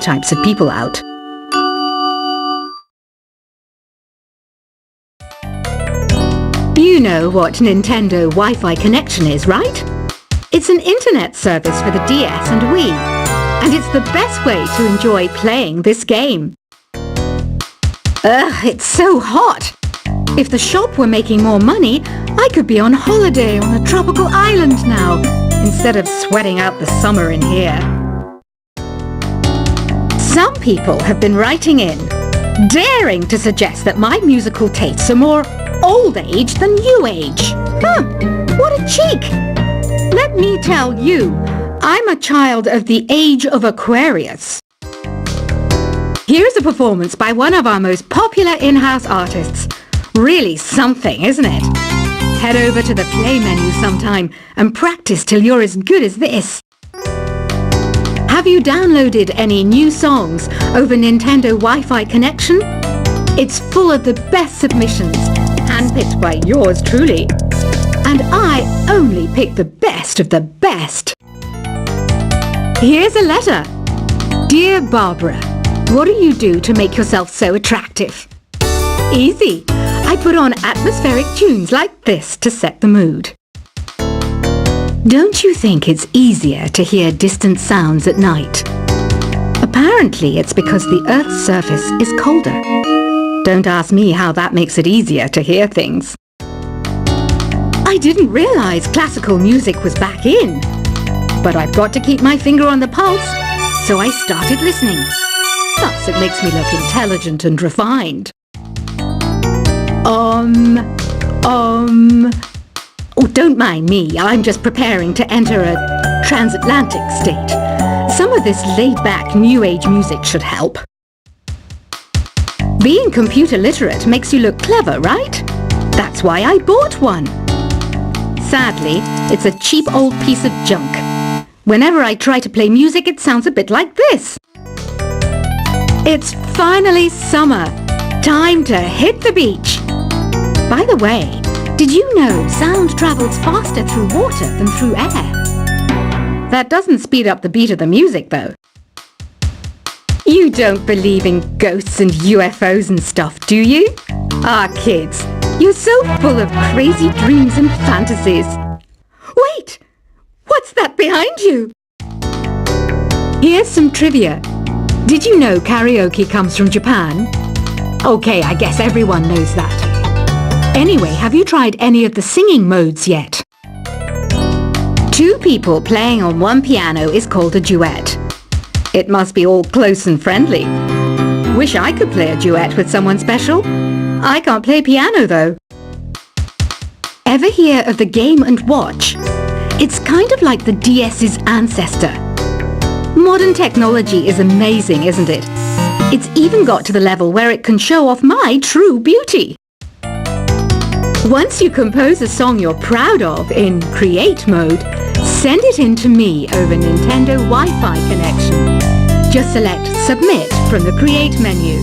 types of people out. You know what Nintendo Wi-Fi connection is, right? It's an internet service for the DS and Wii, and it's the best way to enjoy playing this game. Ugh, it's so hot! If the shop were making more money, I could be on holiday on a tropical island now, instead of sweating out the summer in here. Some people have been writing in, daring to suggest that my musical tastes are more old age than new age. Huh, what a cheek! Let me tell you, I'm a child of the age of Aquarius. Here's a performance by one of our most popular in-house artists. Really something, isn't it? Head over to the play menu sometime and practice till you're as good as this. Have you downloaded any new songs over Nintendo Wi-Fi connection? It's full of the best submissions, handpicked by yours truly. And I only pick the best of the best. Here's a letter. Dear Barbara, what do you do to make yourself so attractive? Easy. I put on atmospheric tunes like this to set the mood. Don't you think it's easier to hear distant sounds at night? Apparently it's because the Earth's surface is colder. Don't ask me how that makes it easier to hear things. I didn't realize classical music was back in. But I've got to keep my finger on the pulse, so I started listening. Plus, it makes me look intelligent and refined. Oh, don't mind me. I'm just preparing to enter a transatlantic state. Some of this laid-back New Age music should help. Being computer literate makes you look clever, right? That's why I bought one. Sadly, it's a cheap old piece of junk. Whenever I try to play music, it sounds a bit like this. It's finally summer. Time to hit the beach. By the way, did you know sound travels faster through water than through air? That doesn't speed up the beat of the music, though. You don't believe in ghosts and UFOs and stuff, do you? Ah, kids, you're so full of crazy dreams and fantasies. Wait! What's that behind you? Here's some trivia. Did you know karaoke comes from Japan? Okay, I guess everyone knows that. Anyway, have you tried any of the singing modes yet? Two people playing on one piano is called a duet. It must be all close and friendly. Wish I could play a duet with someone special. I can't play piano though. Ever hear of the Game & Watch? It's kind of like the DS's ancestor. Modern technology is amazing, isn't it? It's even got to the level where it can show off my true beauty. Once you compose a song you're proud of in create mode, send it in to me over Nintendo Wi-Fi connection. Just select Submit from the Create menu.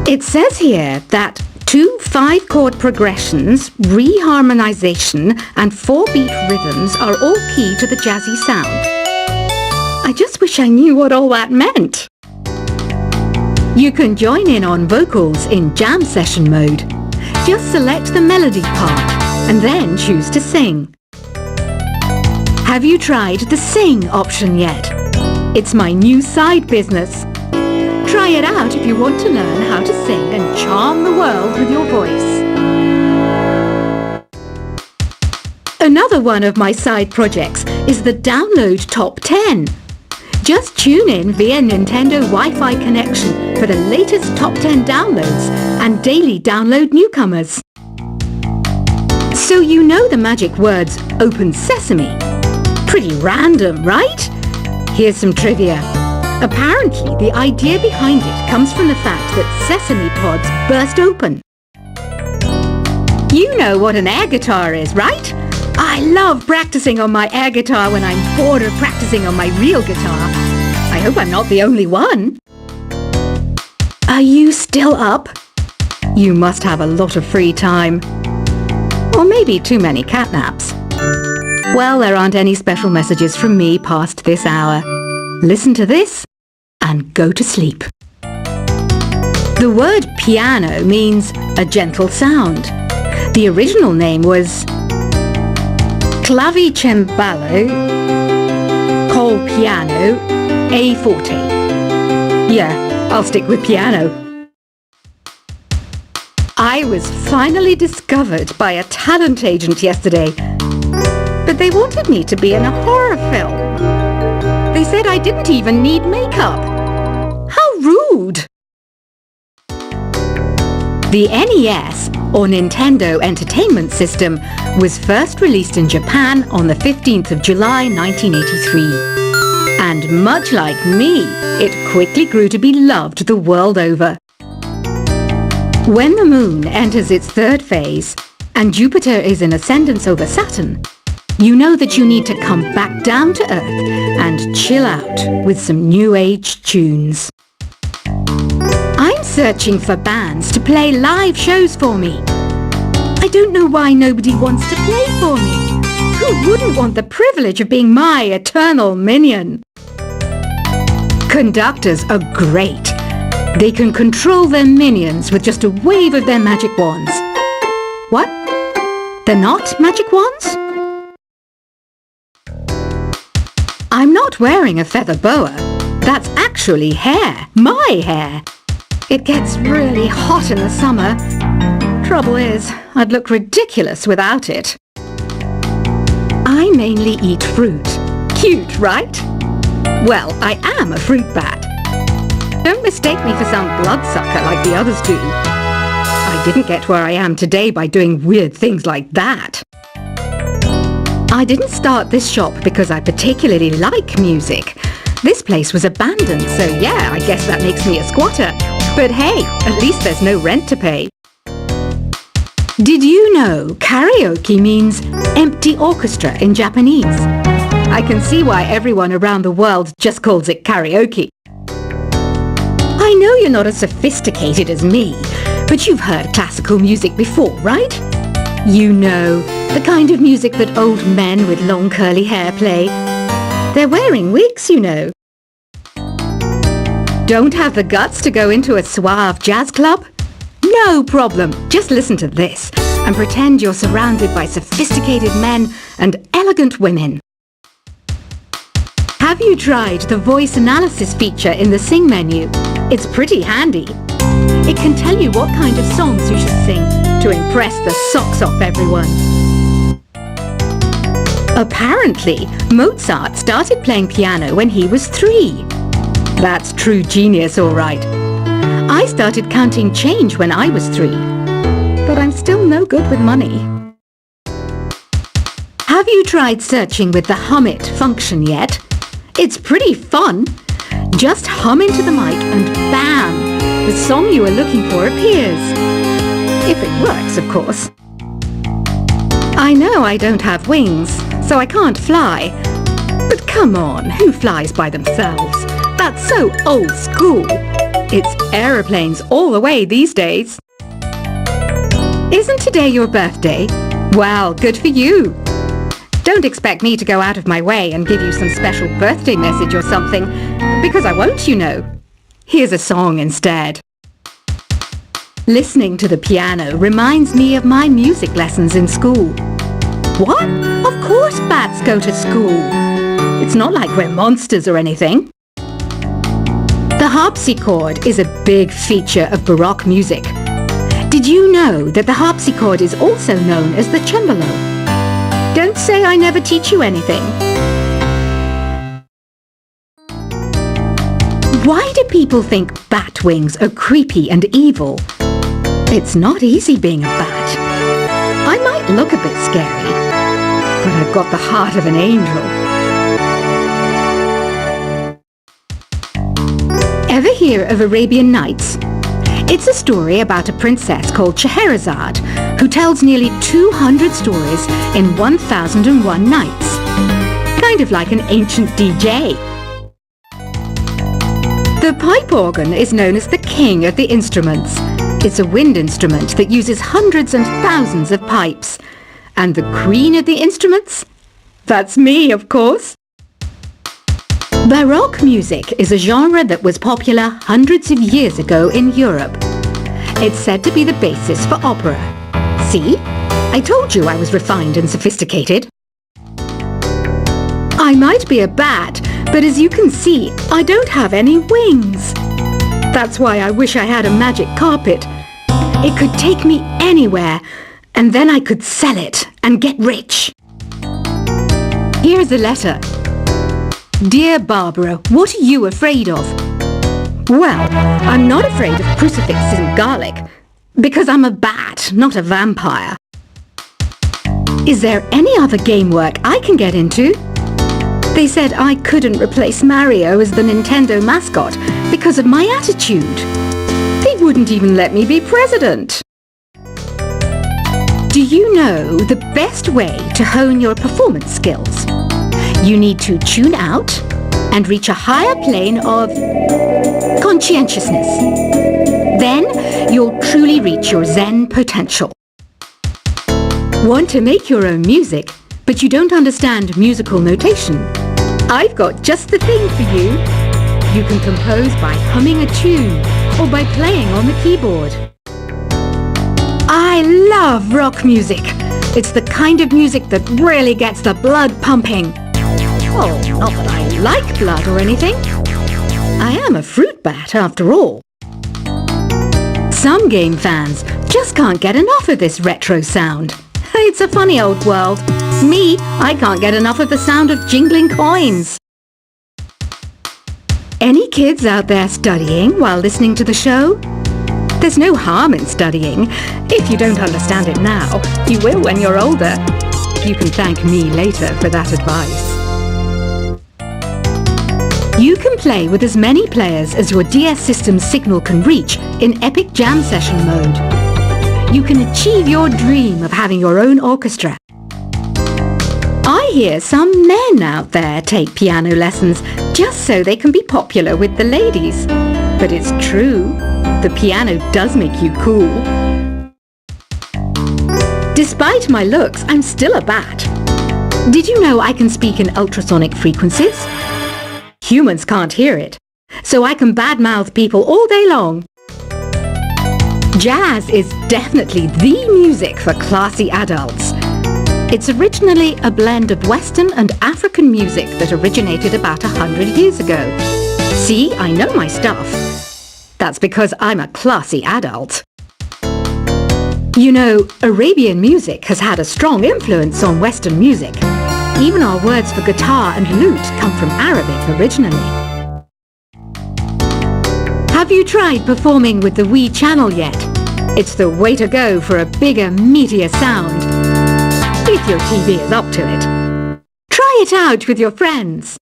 It says here that 2 5-chord progressions, reharmonization, and 4-beat rhythms are all key to the jazzy sound. I just wish I knew what all that meant. You can join in on vocals in jam session mode. Just select the melody part and then choose to sing. Have you tried the Sing option yet? It's my new side business. Try it out if you want to learn how to sing and charm the world with your voice. Another one of my side projects is the Download Top 10. Just tune in via Nintendo Wi-Fi connection for the latest top 10 downloads and daily download newcomers. So you know the magic words Open Sesame. Pretty random, right? Here's some trivia. Apparently, the idea behind it comes from the fact that sesame pods burst open. You know what an air guitar is, right? I love practicing on my air guitar when I'm bored of practicing on my real guitar. I hope I'm not the only one. Are you still up? You must have a lot of free time. Or maybe too many catnaps. Well, there aren't any special messages from me past this hour. listen to this, and go to sleep. The word piano means a gentle sound. The original name was Clavicembalo col piano a forte. Yeah, I'll stick with piano. I was finally discovered by a talent agent yesterday, but they wanted me to be in a horror film. They said I didn't even need makeup. How rude! The NES, or Nintendo Entertainment System, was first released in Japan on the 15th of July 1983. And much like me, it quickly grew to be loved the world over. When the Moon enters its third phase, and Jupiter is in ascendance over Saturn, you know that you need to come back down to Earth and chill out with some New Age tunes. I'm searching for bands to play live shows for me. I don't know why nobody wants to play for me. Who wouldn't want the privilege of being my eternal minion? Conductors are great. They can control their minions with just a wave of their magic wands. What? They're not magic wands? I'm not wearing a feather boa. That's actually hair. My hair. It gets really hot in the summer. Trouble is, I'd look ridiculous without it. I mainly eat fruit. Cute, right? Well, I am a fruit bat. Don't mistake me for some bloodsucker like the others do. I didn't get where I am today by doing weird things like that. I didn't start this shop because I particularly like music. This place was abandoned, so yeah, I guess that makes me a squatter. But hey, at least there's no rent to pay. Did you know karaoke means empty orchestra in Japanese? I can see why everyone around the world just calls it karaoke. I know you're not as sophisticated as me, but you've heard classical music before, right? You know, the kind of music that old men with long curly hair play. They're wearing wigs, you know. Don't have the guts to go into a suave jazz club? No problem, just listen to this and pretend you're surrounded by sophisticated men and elegant women. Have you tried the voice analysis feature in the Sing menu? It's pretty handy. It can tell you what kind of songs you should sing to impress the socks off everyone. Apparently, Mozart started playing piano when he was 3. That's true genius, all right. I started counting change when I was 3, but I'm still no good with money. Have you tried searching with the Hum It function yet? It's pretty fun. Just hum into the mic and bam! The song you are looking for appears. If it works, of course. I know I don't have wings, so I can't fly. But come on, who flies by themselves? That's so old school. It's aeroplanes all the way these days. Isn't today your birthday? Well, good for you. Don't expect me to go out of my way and give you some special birthday message or something, because I won't, you know. Here's a song instead. Listening to the piano reminds me of my music lessons in school. What? Of course bats go to school. It's not like we're monsters or anything. The harpsichord is a big feature of Baroque music. Did you know that the harpsichord is also known as the cembalo? Don't say I never teach you anything. Why do people think bat wings are creepy and evil? It's not easy being a bat. I might look a bit scary, but I've got the heart of an angel. Ever hear of Arabian Nights? It's a story about a princess called Scheherazade who tells nearly 200 stories in 1001 nights. Kind of like an ancient DJ. The pipe organ is known as the king of the instruments. It's a wind instrument that uses hundreds and thousands of pipes. And the queen of the instruments? That's me, of course. Baroque music is a genre that was popular hundreds of years ago in Europe. It's said to be the basis for opera. See? I told you I was refined and sophisticated. I might be a bat, but as you can see, I don't have any wings. That's why I wish I had a magic carpet. It could take me anywhere, and then I could sell it and get rich. Here's a letter. Dear Barbara, what are you afraid of? Well, I'm not afraid of crucifixes and garlic, because I'm a bat, not a vampire. Is there any other game work I can get into? They said I couldn't replace Mario as the Nintendo mascot because of my attitude. They wouldn't even let me be president. Do you know the best way to hone your performance skills? You need to tune out and reach a higher plane of conscientiousness. Then you'll truly reach your Zen potential. Want to make your own music, but you don't understand musical notation? I've got just the thing for you. You can compose by humming a tune or by playing on the keyboard. I love rock music. It's the kind of music that really gets the blood pumping. Oh, not that I like blood or anything. I am a fruit bat after all. Some game fans just can't get enough of this retro sound. It's a funny old world. Me, I can't get enough of the sound of jingling coins. Any kids out there studying while listening to the show? There's no harm in studying. If you don't understand it now, you will when you're older. You can thank me later for that advice. You can play with as many players as your DS system's signal can reach in Epic Jam Session mode. You can achieve your dream of having your own orchestra. I hear some men out there take piano lessons just so they can be popular with the ladies. But it's true, the piano does make you cool. Despite my looks, I'm still a bat. Did you know I can speak in ultrasonic frequencies? Humans can't hear it, so I can badmouth people all day long. Jazz is definitely the music for classy adults. It's originally a blend of Western and African music that originated about 100 years ago. See, I know my stuff. That's because I'm a classy adult. You know, Arabian music has had a strong influence on Western music. Even our words for guitar and lute come from Arabic originally. Have you tried performing with the Wii channel yet? It's the way to go for a bigger, meatier sound. If your TV is up to it. Try it out with your friends.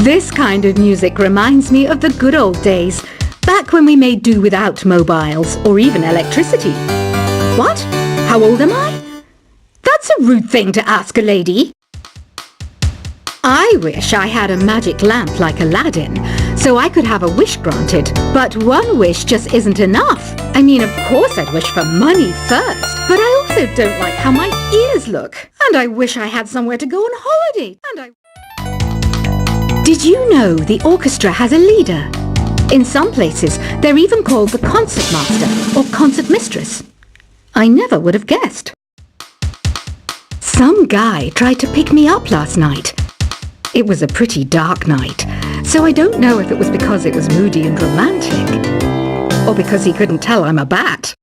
This kind of music reminds me of the good old days, back when we made do without mobiles or even electricity. What? How old am I? That's a rude thing to ask a lady. I wish I had a magic lamp like Aladdin, so I could have a wish granted. But one wish just isn't enough. I mean, of course I'd wish for money first, but I also don't like how my ears look. And I wish I had somewhere to go on holiday. Did you know the orchestra has a leader? In some places, they're even called the concert master or concert mistress. I never would have guessed. Some guy tried to pick me up last night. It was a pretty dark night, so I don't know if it was because it was moody and romantic, or because he couldn't tell I'm a bat.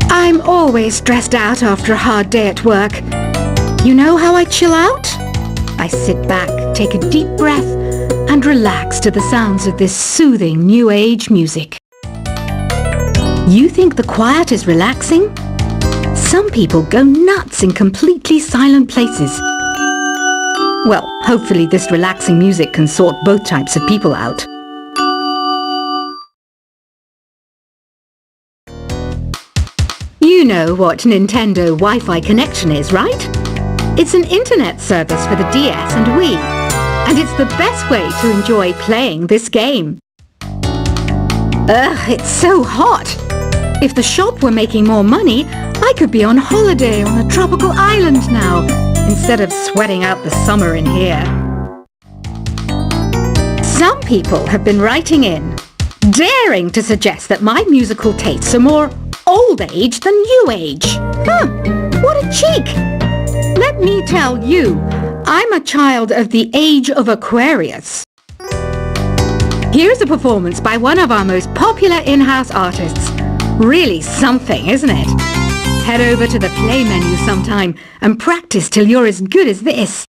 I'm always stressed out after a hard day at work. You know how I chill out? I sit back, take a deep breath, and relax to the sounds of this soothing new age music. You think the quiet is relaxing? Some people go nuts in completely silent places. Well, hopefully this relaxing music can sort both types of people out. You know what Nintendo Wi-Fi connection is, right? It's an internet service for the DS and Wii, and it's the best way to enjoy playing this game. Ugh, it's so hot! If the shop were making more money, I could be on holiday on a tropical island now, instead of sweating out the summer in here. Some people have been writing in, daring to suggest that my musical tastes are more old age than new age. What a cheek! Let me tell you, I'm a child of the age of Aquarius. Here's a performance by one of our most popular in-house artists. Really something, isn't it? Head over to the play menu sometime and practice till you're as good as this.